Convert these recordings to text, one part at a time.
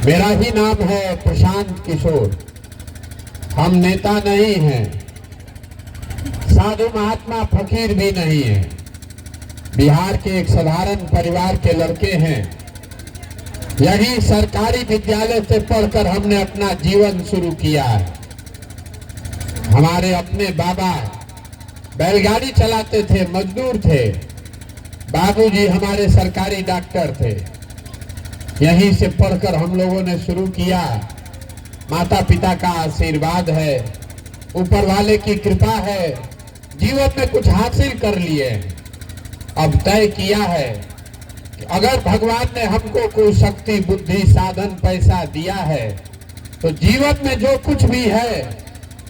मेरा ही नाम है प्रशांत किशोर। हम नेता नहीं हैं, साधु महात्मा फकीर भी नहीं है। बिहार के एक साधारण परिवार के लड़के हैं। यही सरकारी विद्यालय से पढ़कर हमने अपना जीवन शुरू किया है। हमारे अपने बाबा बैलगाड़ी चलाते थे, मजदूर थे। बाबूजी हमारे सरकारी डॉक्टर थे। यहीं से पढ़कर हम लोगों ने शुरू किया। माता पिता का आशीर्वाद है, ऊपर वाले की कृपा है, जीवन में कुछ हासिल कर लिए। अब तय किया है कि अगर भगवान ने हमको कोई शक्ति, बुद्धि, साधन, पैसा दिया है तो जीवन में जो कुछ भी है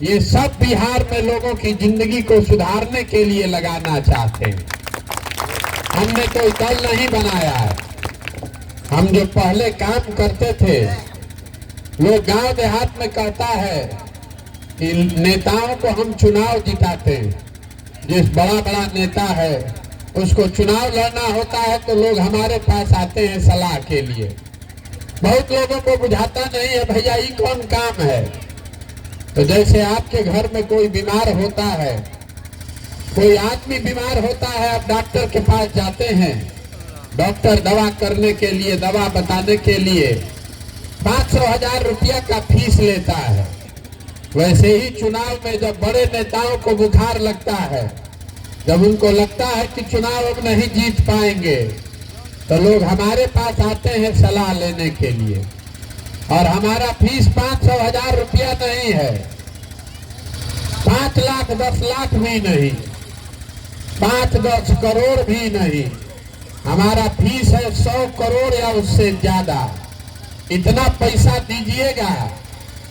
ये सब बिहार में लोगों की जिंदगी को सुधारने के लिए लगाना चाहते हैं। हमने कोई दल नहीं बनाया है। हम जो पहले काम करते थे, लोग गांव देहात में कहता है कि नेताओं को हम चुनाव जिताते हैं। जिस बड़ा बड़ा नेता है उसको चुनाव लड़ना होता है तो लोग हमारे पास आते हैं सलाह के लिए। बहुत लोगों को बुझाता नहीं है भैया ये कौन काम है। तो जैसे आपके घर में कोई बीमार होता है, कोई आदमी बीमार होता है, आप डॉक्टर के पास जाते हैं, डॉक्टर दवा करने के लिए, दवा बताने के लिए 500,000 रुपया का फीस लेता है। वैसे ही चुनाव में जब बड़े नेताओं को बुखार लगता है, जब उनको लगता है कि चुनाव अब नहीं जीत पाएंगे, तो लोग हमारे पास आते हैं सलाह लेने के लिए। और हमारा फीस 500,000 रुपया नहीं है, 5 लाख 10 लाख भी नहीं, 5-10 करोड़ भी नहीं। हमारा फीस है 100 करोड़ या उससे ज्यादा। इतना पैसा दीजिएगा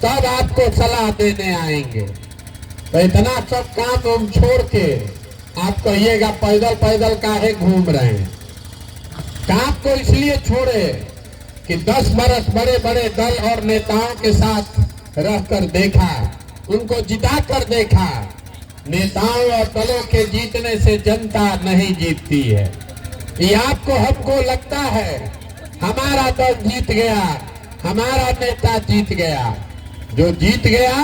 तब आपको सलाह देने आएंगे। तो इतना सब काम हम छोड़ के आप कहिएगा पैदल पैदल काहे घूम रहे हैं। काम को इसलिए छोड़े कि 10 बरस बड़े बड़े दल और नेताओं के साथ रहकर देखा, उनको जिता कर देखा। नेताओं और दलों के जीतने से जनता नहीं जीतती है। ये आपको हमको लगता है हमारा दल जीत गया, हमारा नेता जीत गया। जो जीत गया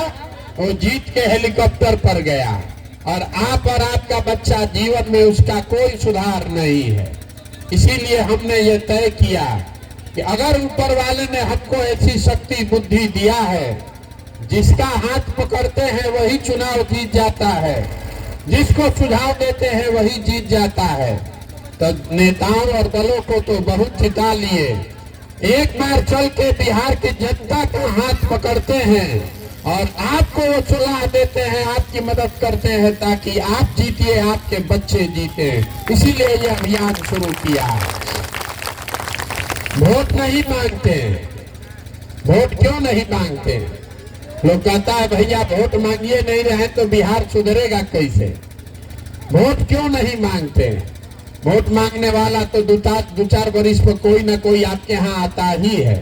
वो जीत के हेलीकॉप्टर पर गया और आप और आपका बच्चा जीवन में उसका कोई सुधार नहीं है। इसीलिए हमने ये तय किया कि अगर ऊपर वाले ने हमको ऐसी शक्ति बुद्धि दिया है, जिसका हाथ पकड़ते हैं वही चुनाव जीत जाता है, जिसको सुझाव देते हैं वही जीत जाता है। तो नेताओं और दलों को तो बहुत जिता लिए। एक बार चल के बिहार की जनता का हाथ पकड़ते हैं और आपको वो सलाह देते हैं, आपकी मदद करते हैं ताकि आप जीतिए, आपके बच्चे जीते। इसीलिए ये अभियान शुरू किया। वोट नहीं मांगते। वोट क्यों नहीं मांगते? लोग कहता है भैया वोट मांगिए नहीं रहे तो बिहार सुधरेगा कैसे। वोट क्यों नहीं मांगते? वोट मांगने वाला तो 2-4 वर्ष पर कोई ना कोई आपके यहाँ आता ही है।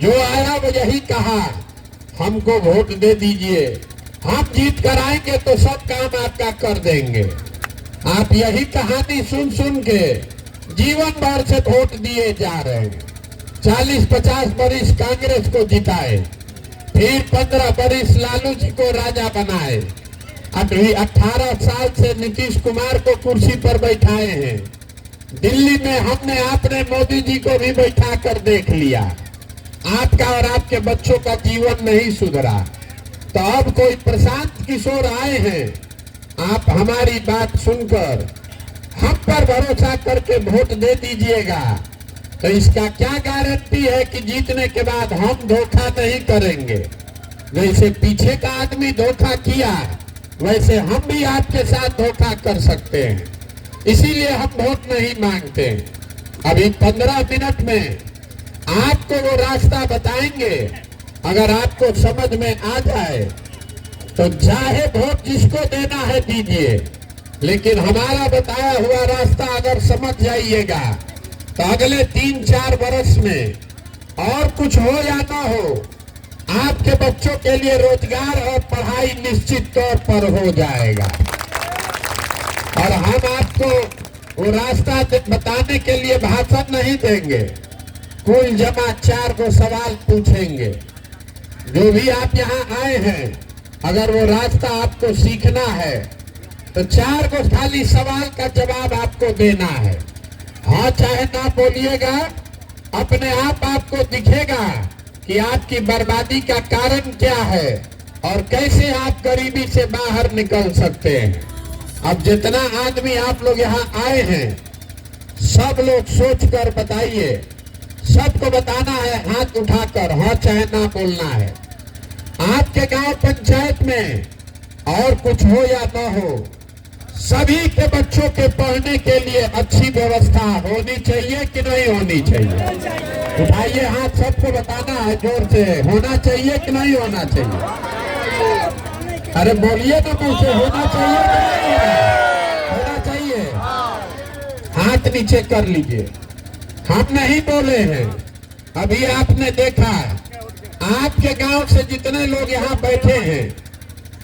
जो आया वो यही कहा हमको वोट दे दीजिए, हम जीत कर आएंगे तो सब काम आपका कर देंगे। आप यही कहानी सुन सुन के जीवन भर से वोट दिए जा रहे हैं। 40-50 वर्ष कांग्रेस को जिताए, फिर 15 वर्ष लालू जी को राजा बनाए, अभी 18 साल से नीतीश कुमार को कुर्सी पर बैठाए हैं। दिल्ली में हमने आपने मोदी जी को भी बैठा कर देख लिया। आपका और आपके बच्चों का जीवन नहीं सुधरा। तो अब कोई प्रशांत किशोर आए हैं, आप हमारी बात सुनकर हम पर भरोसा करके वोट दे दीजिएगा। तो इसका क्या गारंटी है कि जीतने के बाद हम धोखा नहीं करेंगे। जैसे पीछे का आदमी धोखा किया वैसे हम भी आपके साथ धोखा कर सकते हैं। इसीलिए हम वोट नहीं मांगते। अभी 15 मिनट में आपको वो रास्ता बताएंगे। अगर आपको समझ में आ जाए तो चाहे वोट जिसको देना है दीजिए, लेकिन हमारा बताया हुआ रास्ता अगर समझ जाइएगा तो अगले 3-4 वर्ष में और कुछ हो या ना हो, आपके बच्चों के लिए रोजगार और पढ़ाई निश्चित तौर पर हो जाएगा। और हम आपको वो रास्ता बताने के लिए भाषण नहीं देंगे, कुल जमा 4 को सवाल पूछेंगे। जो भी आप यहाँ आए हैं, अगर वो रास्ता आपको सीखना है तो 4 को खाली सवाल का जवाब आपको देना है। हाँ चाहे ना बोलिएगा, अपने आप आपको दिखेगा कि आपकी बर्बादी का कारण क्या है और कैसे आप गरीबी से बाहर निकल सकते हैं। अब जितना आदमी आप लोग यहाँ आए हैं, सब लोग सोचकर बताइए। सबको बताना है हाथ उठाकर, हाँ चाहे ना बोलना है। आपके गांव पंचायत में और कुछ हो या ना हो, सभी के बच्चों के पढ़ने के लिए अच्छी व्यवस्था होनी चाहिए कि नहीं होनी चाहिए? उठाइए हाथ, सबको बताना है जोर से, होना चाहिए कि नहीं होना चाहिए? अरे बोलिए ना मुझसे, होना चाहिए कि नहीं होना चाहिए? हाथ नीचे कर लीजिए। हम नहीं बोले हैं, अभी आपने देखा। आपके गांव से जितने लोग यहाँ बैठे हैं,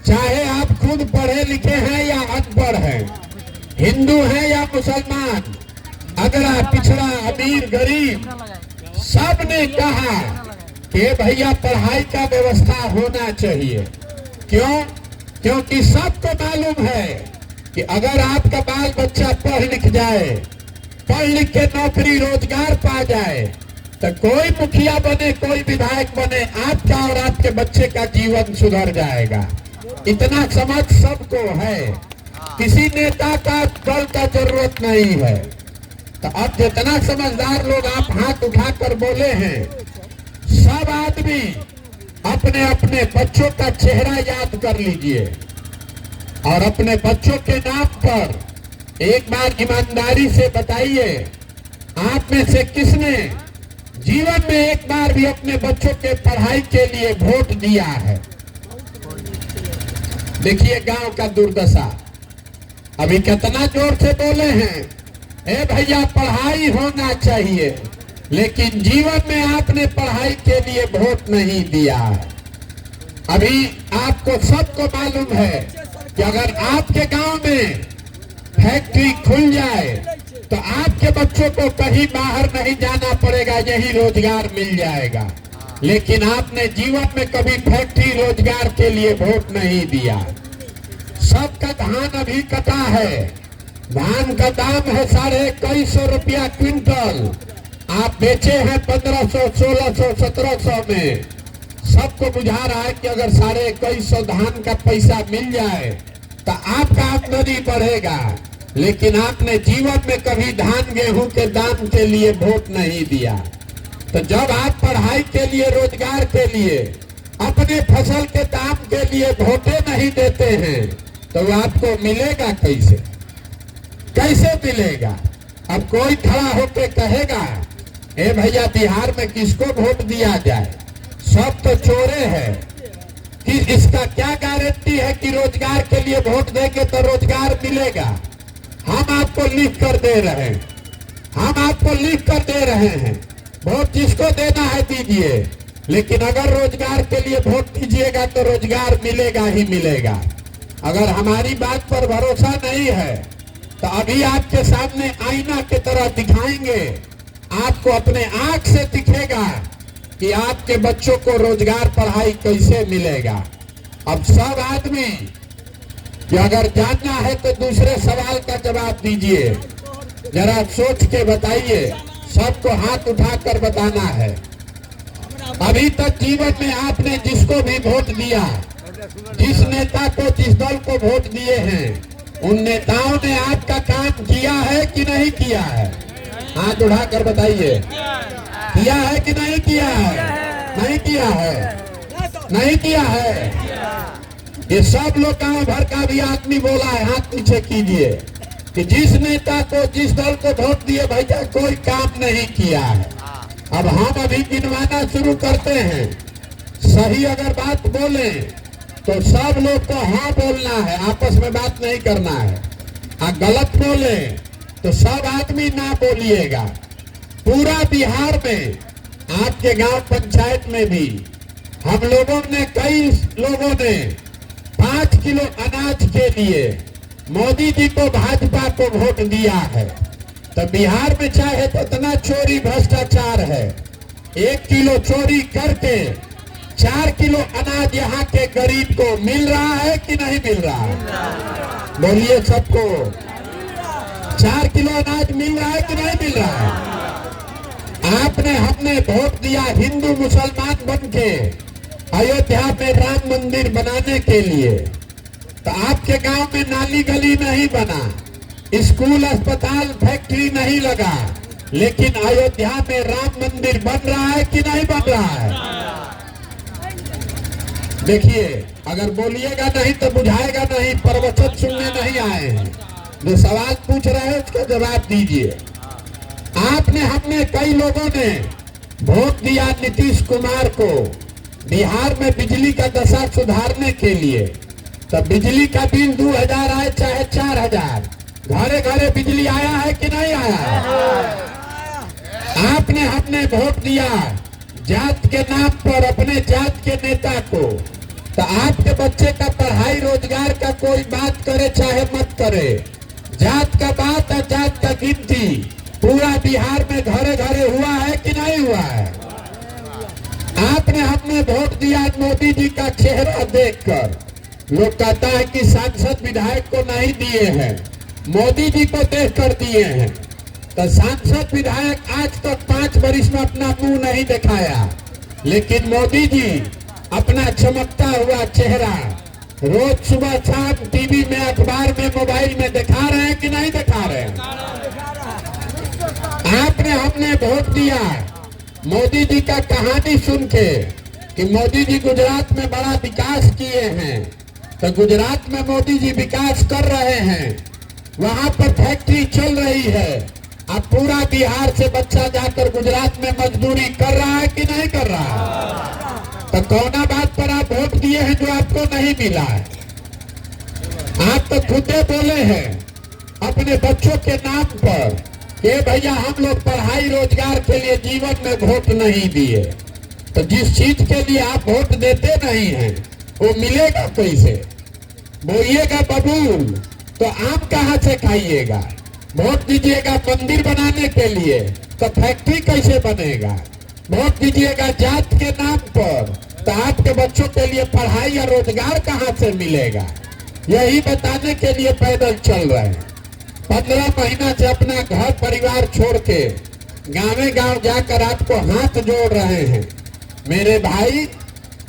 चाहे आप खुद पढ़े लिखे हैं या अनपढ़ हैं, हिंदू हैं या मुसलमान, अगरा पिछड़ा अमीर गरीब, सब ने कहा कि भैया पढ़ाई का व्यवस्था होना चाहिए। क्यों? क्योंकि सबको मालूम है कि अगर आपका बाल बच्चा पढ़ लिख जाए, पढ़ लिख के नौकरी रोजगार पा जाए, तो कोई मुखिया बने, कोई विधायक बने, आपका और आपके बच्चे का जीवन सुधर जाएगा। इतना समझ सबको है, किसी नेता का दल का जरूरत नहीं है। तो अब जितना समझदार लोग आप हाथ उठाकर बोले हैं, सब आदमी अपने अपने बच्चों का चेहरा याद कर लीजिए और अपने बच्चों के नाम पर एक बार ईमानदारी से बताइए, आप में से किसने जीवन में एक बार भी अपने बच्चों के पढ़ाई के लिए वोट दिया है? देखिए गांव का दुर्दशा। अभी कितना जोर से बोले हैं, ए भैया पढ़ाई होना चाहिए, लेकिन जीवन में आपने पढ़ाई के लिए वोट नहीं दिया है। अभी आपको सबको मालूम है कि अगर आपके गांव में फैक्ट्री खुल जाए तो आपके बच्चों को कहीं बाहर नहीं जाना पड़ेगा, यही रोजगार मिल जाएगा। लेकिन आपने जीवन में कभी फैक्ट्री रोजगार के लिए वोट नहीं दिया। सबका धान अभी कटा है, धान का दाम है 2150 रुपया क्विंटल, आप बेचे हैं 1500, 1600, 1700 में। सबको बुझा रहा है कि अगर 2150 धान का पैसा मिल जाए तो आपका आमदनी बढ़ेगा, लेकिन आपने जीवन में कभी धान गेहूं के दाम के लिए वोट नहीं दिया। तो जब आप पढ़ाई के लिए, रोजगार के लिए, अपने फसल के दाम के लिए वोटे नहीं देते हैं तो वो आपको मिलेगा कैसे? कैसे मिलेगा? अब कोई खड़ा होकर कहेगा, ए भैया बिहार में किसको वोट दिया जाए, सब तो चोरे हैं, कि इसका क्या गारंटी है कि रोजगार के लिए वोट देंगे तो रोजगार मिलेगा? हम आपको लिख कर दे रहे हैं, हम आपको लिख कर दे रहे हैं, वोट जिसको देना है दीजिए, लेकिन अगर रोजगार के लिए वोट दीजिएगा तो रोजगार मिलेगा ही मिलेगा। अगर हमारी बात पर भरोसा नहीं है तो अभी आपके सामने आईना की तरह दिखाएंगे, आपको अपने आंख से दिखेगा कि आपके बच्चों को रोजगार पढ़ाई कैसे मिलेगा। अब सब आदमी कि अगर जानना है तो दूसरे सवाल का जवाब दीजिए, जरा सोच के बताइए, सबको हाथ उठाकर बताना है। अभी तक जीवन में आपने जिसको भी वोट दिया, जिस नेता को, जिस दल को वोट दिए हैं, उन नेताओं ने आपका काम किया है कि नहीं किया है? हाथ उठाकर बताइए, किया है कि नहीं किया है? नहीं किया है, नहीं किया है। ये सब लोग गांव भर का भी आदमी बोला है, हाथ नीचे कीजिए कि जिस नेता को, जिस दल को वोट दिए भैया कोई काम नहीं किया है। अब हम अभी गिनवाना शुरू करते हैं। सही अगर बात बोले तो सब लोग को हाँ बोलना है, आपस में बात नहीं करना है। गलत बोले तो सब आदमी ना बोलिएगा। पूरा बिहार में, आपके गांव पंचायत में भी हम लोगों ने, कई लोगों ने 5 किलो अनाज के लिए मोदी जी को, भाजपा को वोट दिया है। तो बिहार में चाहे कितना चोरी भ्रष्टाचार है, 1 किलो चोरी करके 4 किलो अनाज यहाँ के गरीब को मिल रहा है कि नहीं मिल रहा है? बोलिए सबको, 4 किलो अनाज मिल रहा है कि नहीं मिल रहा है? आपने हमने वोट दिया हिंदू मुसलमान बन के अयोध्या में राम मंदिर बनाने के लिए, तो आपके गांव में नाली गली नहीं बना, स्कूल अस्पताल फैक्ट्री नहीं लगा, लेकिन अयोध्या में राम मंदिर बन रहा है कि नहीं बन रहा है? देखिए, अगर बोलिएगा नहीं तो बुझाएगा नहीं, प्रवचन सुनने नहीं आए हैं। जो सवाल पूछ रहे हैं उसका जवाब दीजिए। आपने हमने कई लोगों ने वोट दिया नीतीश कुमार को बिहार में बिजली का दशा सुधारने के लिए, तो बिजली का बिल 2000 आए चाहे 4000, घरे घरे बिजली आया है कि नहीं आया है? आपने हमने वोट दिया जात के नाम पर अपने जात के नेता को, तो आपके बच्चे का पढ़ाई रोजगार का कोई बात करे चाहे मत करे, जात का बात और जात का गिनती पूरा बिहार में घरे घरे हुआ है कि नहीं हुआ है? आपने हमने वोट दिया मोदी जी का चेहरा देखकर, लोग कहता है कि सांसद विधायक को नहीं दिए हैं, मोदी जी को देखकर दिए हैं। तो सांसद विधायक आज तक 5 वर्ष में अपना मुंह नहीं दिखाया, लेकिन मोदी जी अपना चमकता हुआ चेहरा रोज सुबह शाम टीवी में, अखबार में, मोबाइल में दिखा रहे हैं कि नहीं दिखा रहे हैं? आपने हमने वोट दिया मोदी जी का कहानी सुन के कि मोदी जी गुजरात में बड़ा विकास किए हैं, तो गुजरात में मोदी जी विकास कर रहे हैं, वहां पर फैक्ट्री चल रही है। अब पूरा बिहार से बच्चा जाकर गुजरात में मजदूरी कर रहा है कि नहीं कर रहा है? तो कौना बात पर आप वोट दिए हैं जो आपको नहीं मिला है? आप तो खुदे बोले हैं अपने बच्चों के नाम पर कि भैया हम लोग पढ़ाई रोजगार के लिए जीवन में वोट नहीं दिए। तो जिस चीज के लिए आप वोट देते नहीं हैं वो मिलेगा कैसे? बोइएगा बबूल तो आम कहाँ से खाइएगा? वोट दीजिएगा मंदिर बनाने के लिए तो फैक्ट्री कैसे बनेगा? वोट दीजिएगा जात के नाम पर तो आपके बच्चों के लिए पढ़ाई या रोजगार कहाँ से मिलेगा? यही बताने के लिए पैदल चल रहे हैं। 15 महीना से अपना घर परिवार छोड़ के गाँव गाँव जाकर आपको हाथ जोड़ रहे हैं। मेरे भाई,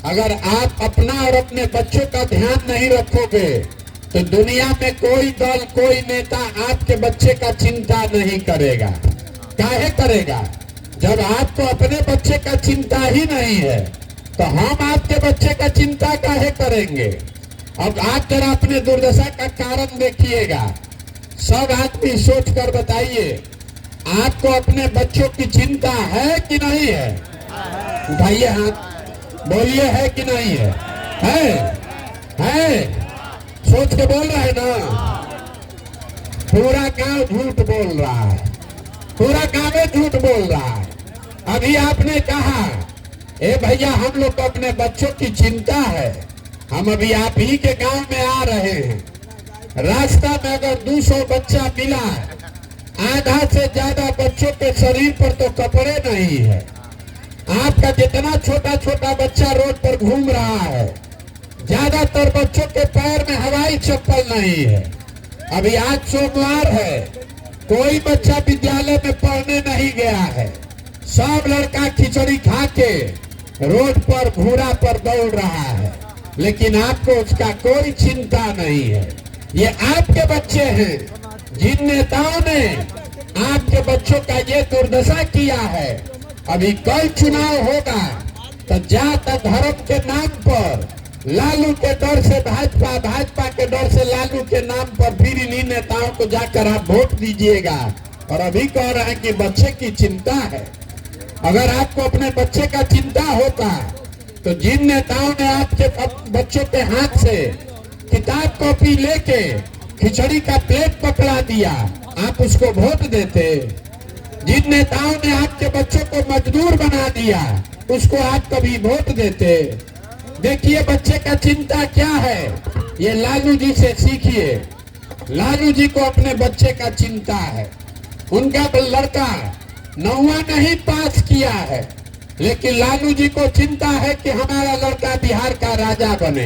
अगर आप अपना और अपने बच्चों का ध्यान नहीं रखोगे तो दुनिया में कोई दल, कोई नेता आपके बच्चे का चिंता नहीं करेगा। काहे करेगा? जब आपको अपने बच्चे का चिंता ही नहीं है तो हम आपके बच्चे का चिंता काहे करेंगे? अब आप जरा अपने दुर्दशा का कारण देखिएगा। सब आदमी सोच कर बताइए, आपको अपने बच्चों की चिंता है कि नहीं है? उठाइए हाथ, बोलिए है कि नहीं है? है? सोच के बोल रहे हैं ना? पूरा गांव झूठ बोल रहा है, पूरा गांव झूठ बोल रहा है। अभी आपने कहा ए भैया हम लोग को अपने बच्चों की चिंता है, हम अभी आप ही के गांव में आ रहे हैं। रास्ता में अगर 200 बच्चा मिला, आधा से ज्यादा बच्चों के शरीर पर तो कपड़े नहीं है। आपका जितना छोटा छोटा बच्चा रोड पर घूम रहा है, ज्यादातर बच्चों के पैर में हवाई चप्पल नहीं है। अभी आज सोमवार है, कोई बच्चा विद्यालय में पढ़ने नहीं गया है। सब लड़का खिचड़ी खा के रोड पर घूरा पर दौड़ रहा है, लेकिन आपको उसका कोई चिंता नहीं है। ये आपके बच्चे हैं जिन नेताओं ने आपके बच्चों का ये दुर्दशा किया है। अभी कल चुनाव होगा तो जात धर्म के नाम पर, लालू के डर से भाजपा, भाजपा के डर से लालू के नाम पर फिर इन्हीं नेताओं को जाकर आप वोट दीजिएगा। और अभी कह रहे हैं कि बच्चे की चिंता है। अगर आपको अपने बच्चे का चिंता होता तो जिन नेताओं ने आपके बच्चों के हाथ से किताब कॉपी लेके खिचड़ी का प्लेट पकड़ा दिया, आप उसको वोट देते। जिन नेताओं ने आपके बच्चों को मजदूर बना दिया, उसको आप कभी वोट देते। देखिए बच्चे का चिंता क्या है, ये लालू जी से सीखिए। लालू जी को अपने बच्चे का चिंता है। उनका लड़का 9वां नहीं पास किया है, लेकिन लालू जी को चिंता है कि हमारा लड़का बिहार का राजा बने।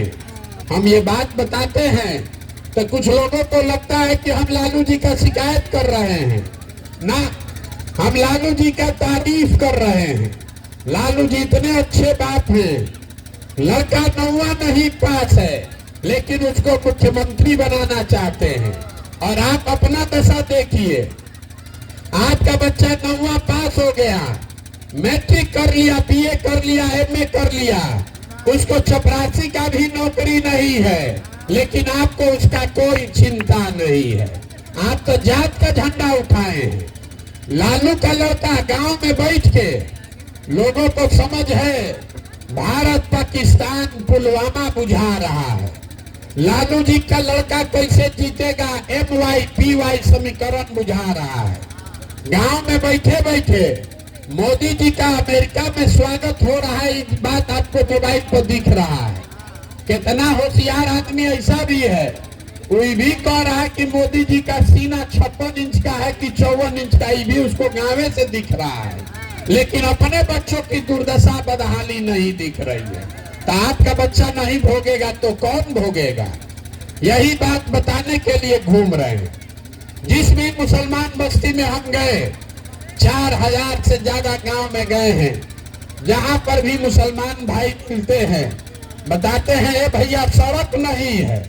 हम ये बात बताते हैं तो कुछ लोगों को लगता है कि हम लालू जी का शिकायत कर रहे हैं। ना, हम लालू जी का तारीफ कर रहे हैं। लालू जी इतने अच्छे बाप हैं। लड़का 9वां नहीं पास है, लेकिन उसको मुख्यमंत्री बनाना चाहते हैं। और आप अपना दशा देखिए, आपका बच्चा 9वां पास हो गया, मैट्रिक कर लिया, बीए कर लिया, एमए कर लिया, उसको चपरासी का भी नौकरी नहीं है, लेकिन आपको उसका कोई चिंता नहीं है। आप तो जात का झंडा उठाए हैं। लालू का लड़का गांव में बैठ के लोगों को समझ है, भारत पाकिस्तान पुलवामा बुझा रहा है। लालू जी का लड़का कैसे जीतेगा, MYPY समीकरण बुझा रहा है। गांव में बैठे बैठे मोदी जी का अमेरिका में स्वागत हो रहा है, इस बात आपको मोबाइल पर दिख रहा है। कितना होशियार आदमी ऐसा भी है, कोई भी कह रहा है कि मोदी जी का सीना 56 इंच का है कि 54 इंच का, ये भी उसको गाँव से दिख रहा है। लेकिन अपने बच्चों की दुर्दशा बदहाली नहीं दिख रही है। तो आपका बच्चा नहीं भोगेगा तो कौन भोगेगा? यही बात बताने के लिए घूम रहे हैं। जिस भी मुसलमान बस्ती में हम गए, 4000 से ज्यादा गांव में गए हैं, जहां पर भी मुसलमान भाई मिलते हैं, बताते हैं ए भैया सड़क नहीं है,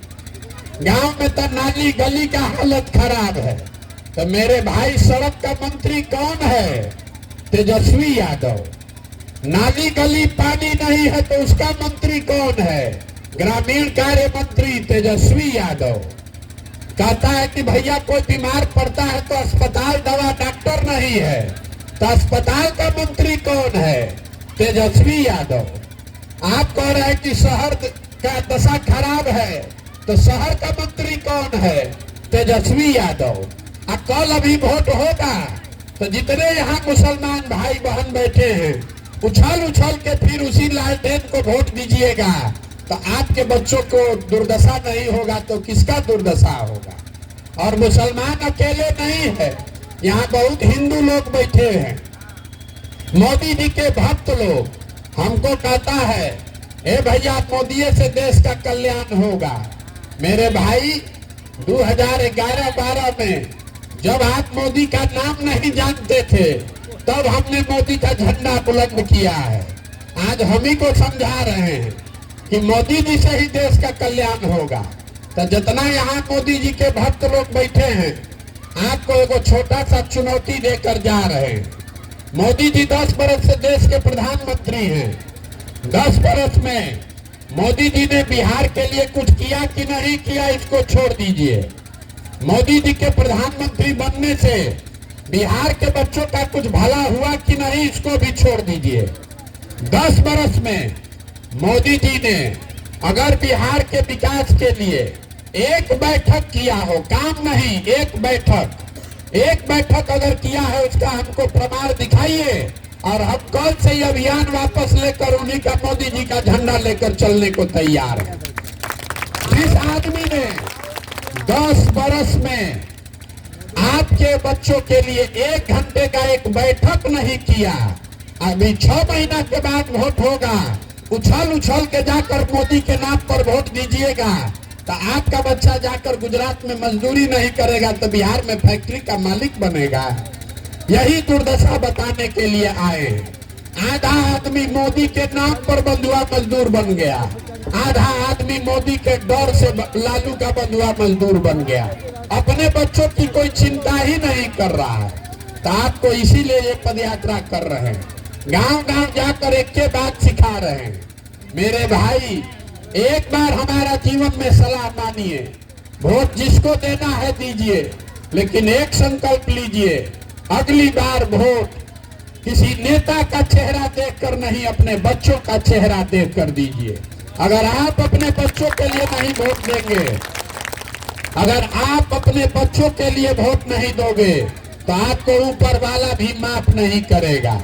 गांव में तो नाली गली का हालत खराब है। तो मेरे भाई, सड़क का मंत्री कौन है? तेजस्वी यादव। नाली गली पानी नहीं है तो उसका मंत्री कौन है? ग्रामीण कार्य मंत्री तेजस्वी यादव। कहता है कि भैया कोई बीमार पड़ता है तो अस्पताल, दवा, डॉक्टर नहीं है, तो अस्पताल का मंत्री कौन है? तेजस्वी यादव। आप कह रहे हैं कि शहर का दशा खराब है, तो शहर का मंत्री कौन है? तेजस्वी यादव। अब कल अभी वोट होगा तो जितने यहाँ मुसलमान भाई बहन बैठे हैं, उछल उछल के फिर उसी लालटेन को वोट दीजिएगा। तो आपके बच्चों को दुर्दशा नहीं होगा तो किसका दुर्दशा होगा? और मुसलमान अकेले नहीं है, यहाँ बहुत हिंदू लोग बैठे हैं, मोदी जी के भक्त लोग। हमको कहता है ए भैया मोदी से देश का कल्याण होगा। मेरे भाई, 2011-12 में जब आप मोदी का नाम नहीं जानते थे, तब हमने मोदी का झंडा बुलंद किया है। आज हम ही को समझा रहे हैं कि मोदी जी से ही देश का कल्याण होगा। तो जितना यहाँ मोदी जी के भक्त लोग बैठे हैं, आपको एगो छोटा सा चुनौती देकर जा रहे हैं। मोदी जी 10 बरस से देश के प्रधानमंत्री हैं। 10 बरस में मोदी जी ने बिहार के लिए कुछ किया कि नहीं किया, इसको छोड़ दीजिए। मोदी जी के प्रधानमंत्री बनने से बिहार के बच्चों का कुछ भला हुआ कि नहीं, इसको भी छोड़ दीजिए। 10 बरस में मोदी जी ने अगर बिहार के विकास के लिए एक बैठक किया हो, काम नहीं, एक बैठक अगर किया है, उसका हमको प्रमाण दिखाइए, और हम कल से ही अभियान वापस लेकर उन्हीं का, मोदी जी का झंडा लेकर चलने को तैयार है। जिस आदमी ने 10 बरस में आपके बच्चों के लिए 1 घंटे का एक बैठक नहीं किया, अभी 6 महीना के बाद वोट होगा, उछल उछल के जाकर मोदी के नाम पर वोट दीजिएगा, तो आपका बच्चा जाकर गुजरात में मजदूरी नहीं करेगा तो बिहार में फैक्ट्री का मालिक बनेगा। यही दुर्दशा बताने के लिए आए हैं। आधा आदमी मोदी के नाम पर बंधुआ मजदूर बन गया, आधा आदमी मोदी के डर से लालू का बंधुआ मजदूर बन गया। अपने बच्चों की कोई चिंता ही नहीं कर रहा है। तो आपको इसीलिए ये पदयात्रा कर रहे हैं, गांव गांव जाकर एक के बात सिखा रहे हैं। मेरे भाई, एक बार हमारा जीवन में सलाह मानिए, वोट जिसको देना है दीजिए, लेकिन एक संकल्प लीजिए, अगली बार वोट किसी नेता का चेहरा देखकर नहीं, अपने बच्चों का चेहरा देखकर दीजिए। अगर आप अपने बच्चों के लिए नहीं वोट देंगे, अगर आप अपने बच्चों के लिए वोट नहीं दोगे, तो आपको ऊपर वाला भी माफ नहीं करेगा।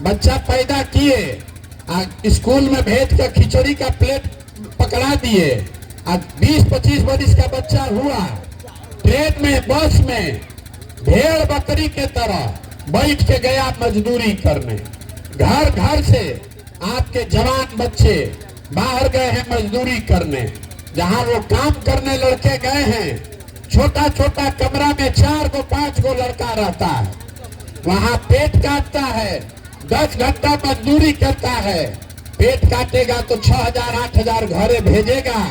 बच्चा पैदा किए, स्कूल में भेज कर खिचड़ी का प्लेट पकड़ा दिए, आज 20-25 वर्ष का बच्चा हुआ, ट्रेन में, बस में भेड़ बकरी के तरह बैठ के गया मजदूरी करने। घर घर से आपके जवान बच्चे बाहर गए हैं मजदूरी करने। जहां वो काम करने लड़के गए हैं, छोटा छोटा कमरा में 4 को 5 को लड़का रहता है, वहां पेट काटता है, 10 घंटा मजदूरी करता है। पेट काटेगा तो 6,000 8,000 घरे भेजेगा,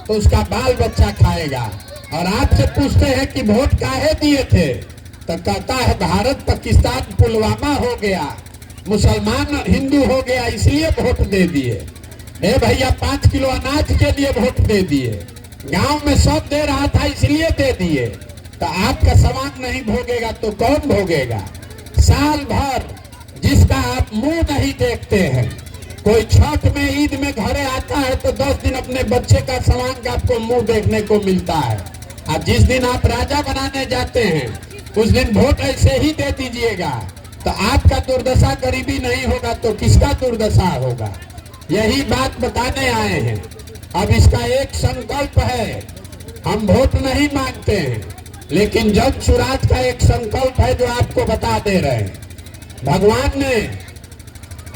तो उसका बाल बच्चा खाएगा। और आपसे पूछते हैं कि वोट काहे दिए थे, तो कहता है भारत पाकिस्तान पुलवामा हो गया, मुसलमान हिंदू हो गया, इसलिए वोट दे दिए। ए भैया 5 किलो अनाज के लिए वोट दे दिए, गांव में सब दे रहा था इसलिए दे दिए। तो आपका सामान नहीं भोगेगा तो कौन भोगेगा? साल भर जिसका आप मुंह नहीं देखते हैं, कोई छठ में ईद में घरे आता है तो 10 दिन अपने बच्चे का सामान का आपको मुंह देखने को मिलता है। और जिस दिन आप राजा बनाने जाते हैं उस दिन वोट ऐसे ही दे दीजिएगा, तो आपका दुर्दशा गरीबी नहीं होगा तो किसका दुर्दशा होगा? यही बात बताने आए हैं। अब इसका एक संकल्प है, हम वोट नहीं मांगते हैं, लेकिन जन स्वराज का एक संकल्प है जो आपको बता दे रहे हैं। भगवान ने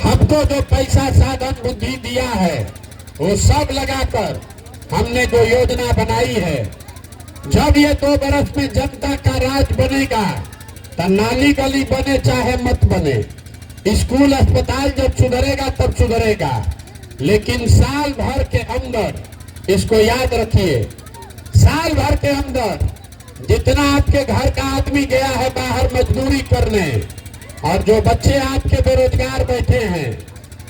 हमको जो पैसा साधन बुद्धि दिया है वो सब लगाकर हमने जो योजना बनाई है, जब ये 2 बरस में जनता का राज बनेगा तो नाली गली बने चाहे मत बने, स्कूल अस्पताल जब सुधरेगा तब सुधरेगा, लेकिन साल भर के अंदर इसको याद रखिए, साल भर के अंदर जितना आपके घर का आदमी गया है बाहर मजदूरी करने और जो बच्चे आपके बेरोजगार बैठे हैं,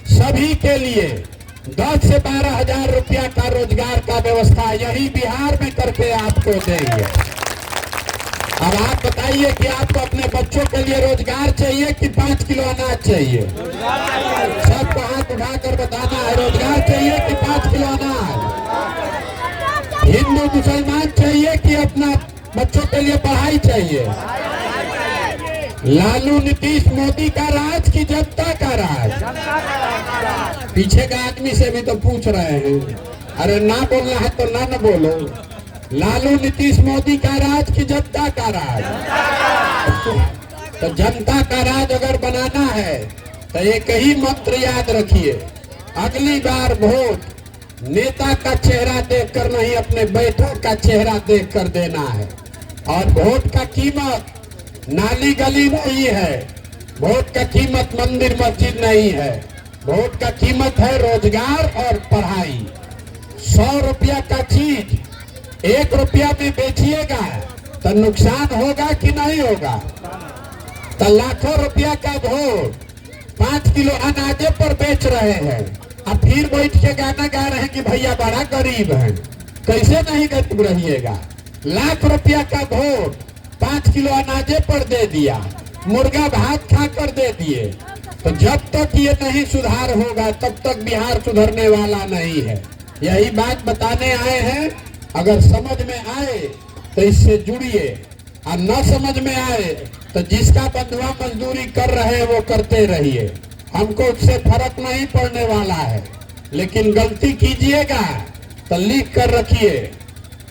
सभी के लिए 10 से 12,000 रुपया का रोजगार का व्यवस्था यही बिहार में करके आपको देंगे। अब आप बताइए कि आपको अपने बच्चों के लिए रोजगार चाहिए कि 5 किलो अनाज चाहिए? सबको हाथ उठाकर बताना है, रोजगार चाहिए कि 5 किलो अनाज? हिंदू मुसलमान चाहिए कि अपना बच्चों के लिए पढ़ाई चाहिए? लालू नीतीश मोदी का राज की जनता का राज? पीछे का आदमी से भी तो पूछ रहे हैं, अरे ना बोलना है तो ना बोलो। लालू नीतीश मोदी का राज की जनता का राज? तो जनता का राज अगर बनाना है तो एक ही मंत्र याद रखिए, अगली बार वोट नेता का चेहरा देखकर नहीं, अपने बैठक का चेहरा देखकर देना है। और वोट का कीमत नाली गली नहीं है, वोट का कीमत मंदिर मस्जिद नहीं है, वोट का कीमत है रोजगार और पढ़ाई। 100 रुपया का चीज 1 रुपया में बेचिएगा तो नुकसान होगा कि नहीं होगा? तो लाखों रुपया का वोट 5 किलो अनाजे पर बेच रहे हैं, अब फिर बैठ के गाना गा रहे हैं कि भैया बड़ा गरीब है। कैसे नहीं गरीब रहिएगा? लाख रुपया का वोट 5 किलो अनाजे पर दे दिया, मुर्गा भात खाकर दे दिए। तो जब तक ये नहीं सुधार होगा तब तक बिहार सुधरने वाला नहीं है। यही बात बताने आए हैं। अगर समझ में आए तो इससे जुड़िए, और न समझ में आए तो जिसका बंधुआ मजदूरी कर रहे हैं वो करते रहिए, हमको उससे फर्क नहीं पड़ने वाला है। लेकिन गलती कीजिएगा तो लिख कर रखिए,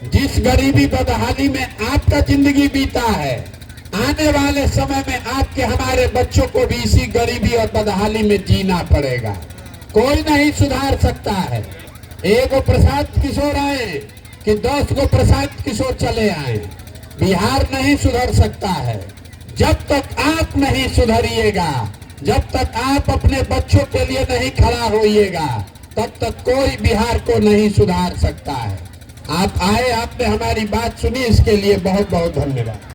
जिस गरीबी बदहाली में आपका जिंदगी बीता है, आने वाले समय में आपके हमारे बच्चों को भी इसी गरीबी और बदहाली में जीना पड़ेगा। कोई नहीं सुधार सकता है। एक प्रसाद किशोर आए कि 10 को प्रसाद किशोर चले आए, बिहार नहीं सुधर सकता है। जब तक आप नहीं सुधरिएगा, जब तक आप अपने बच्चों के लिए नहीं खड़ा होइएगा, तब तक कोई बिहार को नहीं सुधार सकता है। आप आए, आपने हमारी बात सुनी, इसके लिए बहुत बहुत धन्यवाद।